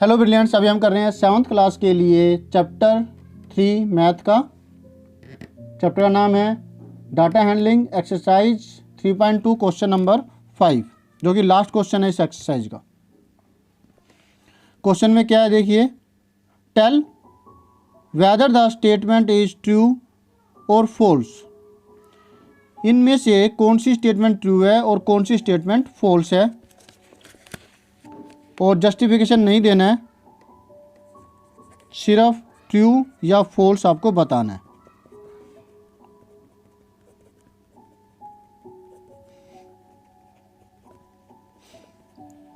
Hello brilliants, अभी हम कर रहे हैं 7th क्लास के लिए चैप्टर 3 मैथ का। चैप्टर का नाम है data handling, exercise 3.2 question number 5, जो कि लास्ट क्वेश्चन है इस एक्सरसाइज का। क्वेश्चन में क्या है देखिए, tell whether the statement is true और फॉल्स। इनमें से कौन सी स्टेटमेंट ट्रू है और कौन सी स्टेटमेंट फॉल्स है, और जस्टिफिकेशन नहीं देना है, सिर्फ ट्रू या फॉल्स आपको बताना है।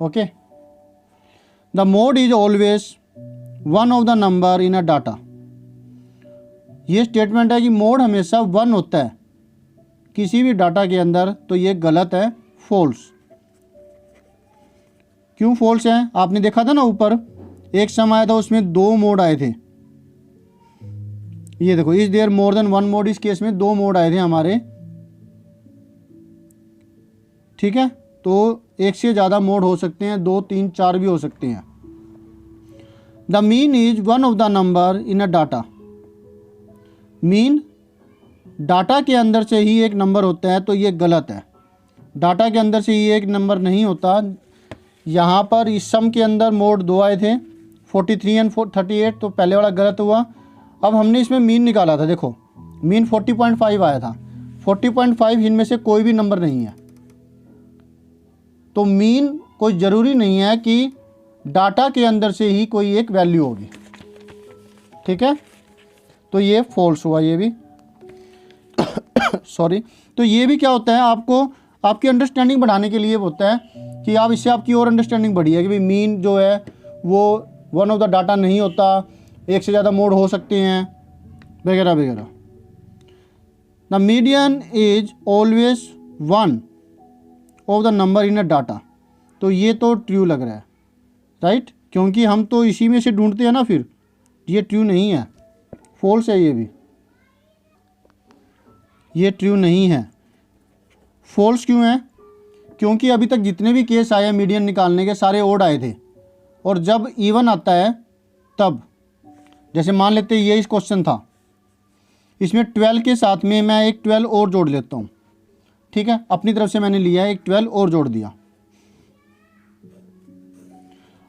Okay, the mode is always one of the number in a data. ये स्टेटमेंट है कि मोड हमेशा 1 होता है किसी भी डाटा के अंदर, तो ये गलत है, फॉल्स। क्यों फॉल्स है? आपने देखा था ना ऊपर एक सम आया था, उसमें 2 मोड आए थे। ये देखो, is there more than 1 mode, इस केस में 2 मोड आए थे हमारे। ठीक है, तो एक से ज़्यादा मोड हो सकते हैं, 2, 3, 4 भी हो सकते हैं। The mean is one of the number in a data. Mean data के अंदर से ही एक नंबर होता है, तो ये गलत है। डाटा के अंदर से ही एक नंबर नहीं होता। यहाँ पर इस सम के अंदर मोड 2 आए थे, 43 एंड 38, तो पहले वाला गलत हुआ। अब हमने इसमें मीन निकाला था, देखो मीन 40.5 आया था। 40.5 इनमें से कोई भी नंबर नहीं है, तो मीन कोई ज़रूरी नहीं है कि डाटा के अंदर से ही कोई एक वैल्यू होगी। ठीक है, तो ये फॉल्स हुआ, ये भी सॉरी। तो ये भी क्या होता है, आपको आपकी अंडरस्टैंडिंग बढ़ाने के लिए होता है कि आप इससे आपकी और अंडरस्टैंडिंग बढ़ी है कि भाई मीन जो है वो वन ऑफ द डाटा नहीं होता, एक से ज़्यादा मोड हो सकते हैं, वगैरह वगैरह। The median is always one of the number in a data. तो ये तो ट्रू लग रहा है, राइट, क्योंकि हम तो इसी में से ढूंढते हैं ना। फिर ये ट्रू नहीं है, फॉल्स है। ये भी ये ट्रू नहीं है। फॉल्स क्यों है? क्योंकि अभी तक जितने भी केस आए हैं मीडियन निकालने के, सारे ओड आए थे, और जब इवन आता है तब, जैसे मान लेते हैं ये इस क्वेश्चन था, इसमें 12 के साथ में मैं एक 12 और जोड़ लेता हूँ। ठीक है, अपनी तरफ से मैंने लिया है, एक 12 और जोड़ दिया।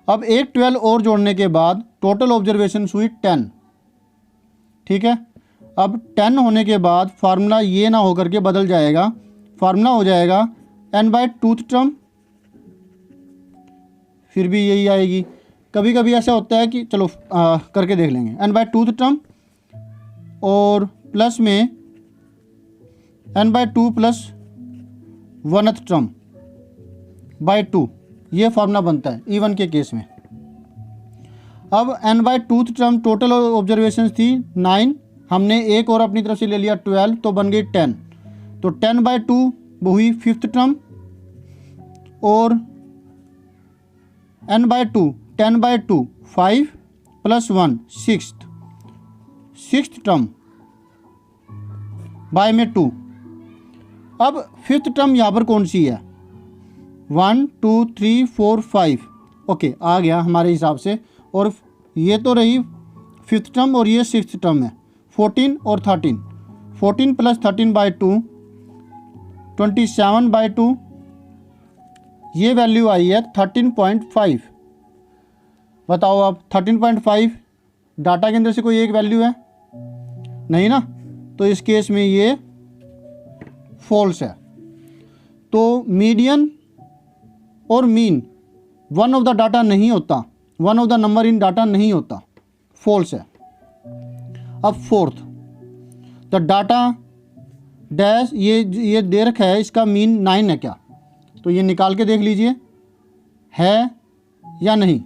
अब एक 12 और जोड़ने के बाद टोटल ऑब्जर्वेशन हुई 10। ठीक है, अब 10 होने के बाद फार्मूला ये ना होकर के बदल जाएगा, फार्मूला हो जाएगा n/2th टर्म, फिर भी यही आएगी। कभी कभी ऐसा होता है कि चलो करके देख लेंगे, n/2th टर्म और प्लस में n/2 plus 1th term by 2, ये फार्मूला बनता है इवन के केस में। अब n/2th टर्म टोटल ऑब्जर्वेशन थी 9, हमने एक और अपनी तरफ से ले लिया 12, तो बन गई 10। तो 10/2 वो हुई 5th टर्म, और n/2 10/2 5 plus 1 6th term by में 2। अब 5th टर्म यहाँ पर कौन सी है? 1 2 3 4 5, ओके, आ गया हमारे हिसाब से। और ये तो रही 5th टर्म, और ये 6th टर्म है, 14 और 13। 14 प्लस 13/2 27/2, ये वैल्यू आई है 13.5। बताओ आप, 13.5 डाटा के अंदर से कोई एक वैल्यू है नहीं ना, तो इस केस में ये फॉल्स है। तो मीडियन और mean one of the data नहीं होता, one of the number in data नहीं होता, फॉल्स है। अब फोर्थ, द डाटा डैश, ये दे रखा है, इसका मीन 9 है क्या? तो ये निकाल के देख लीजिए है या नहीं।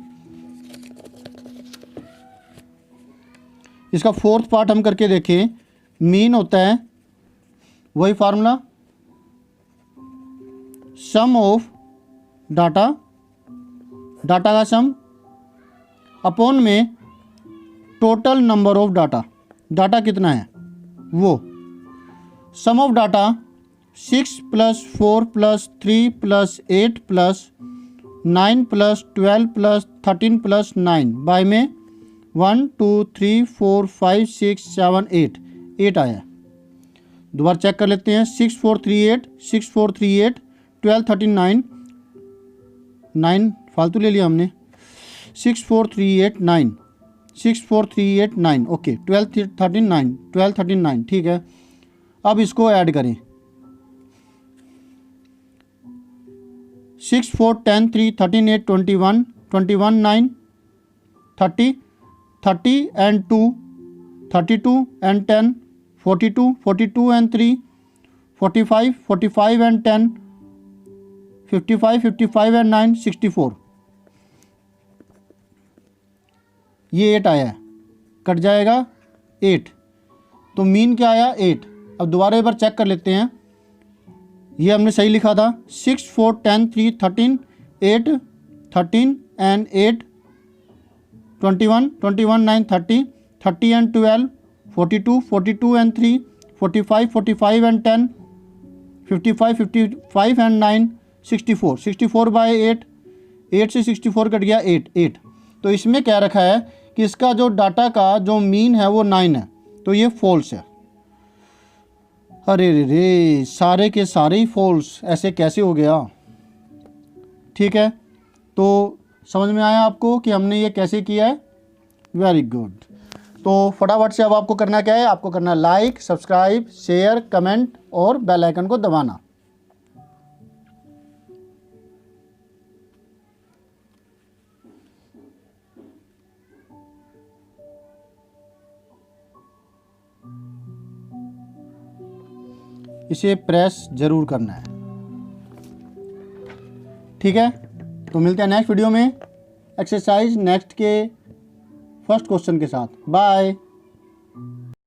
इसका फोर्थ पार्ट हम करके देखें। मीन होता है वही formula, sum of data, data का सम अपॉन में total number of data, data कितना है वो। Sum of data 6 + 4 + 3 + 8 + 9 plus 12 plus 13 plus 9 by में 1 2 3 4 5 6 7 8 8 आया। दोबारा चेक कर लेते हैं। 6 4 3 8 6 4 3 8 12 13 9 9 फालतू ले लिया हमने। 6 4 3 8 9 6 4 3 8 9 ओके। 12 13 9 12 13 9 ठीक है। अब इसको ऐड करें। 6 4 10 3 13 8 21 21 9 30 30 and 2 32 and 10 42 42 and 3 45 45 and 10 55 55 and 9 64। ये 8 आया है, कट जाएगा 8, तो मीन क्या आया 8। अब दोबारा एक बार चेक कर लेते हैं। ये हमने सही लिखा था। 6 4 10 3 13 8 13 and 8 21 21 9 30 30 and 12 42 42 and 3 45 45 and 10 55 55 and 9 64 64 bye 8 8 से 64 कट गया 8 8। तो इसमें क्या रखा है कि इसका जो डाटा का जो मीन है वो 9 है, तो ये फॉल्स है। अरे रे रे, सारे के सारे ही फॉल्स, ऐसे कैसे हो गया। ठीक है, तो समझ में आया आपको कि हमने ये कैसे किया है। Very good. तो फटाफट से अब आपको करना क्या है, आपको करना लाइक सब्सक्राइब शेयर कमेंट और बेल आइकन को दबाना। इसे प्रेस ज़रूर करना है। ठीक है, तो मिलते हैं नेक्स्ट वीडियो में एक्सरसाइज नेक्स्ट के फर्स्ट क्वेश्चन के साथ। बाय।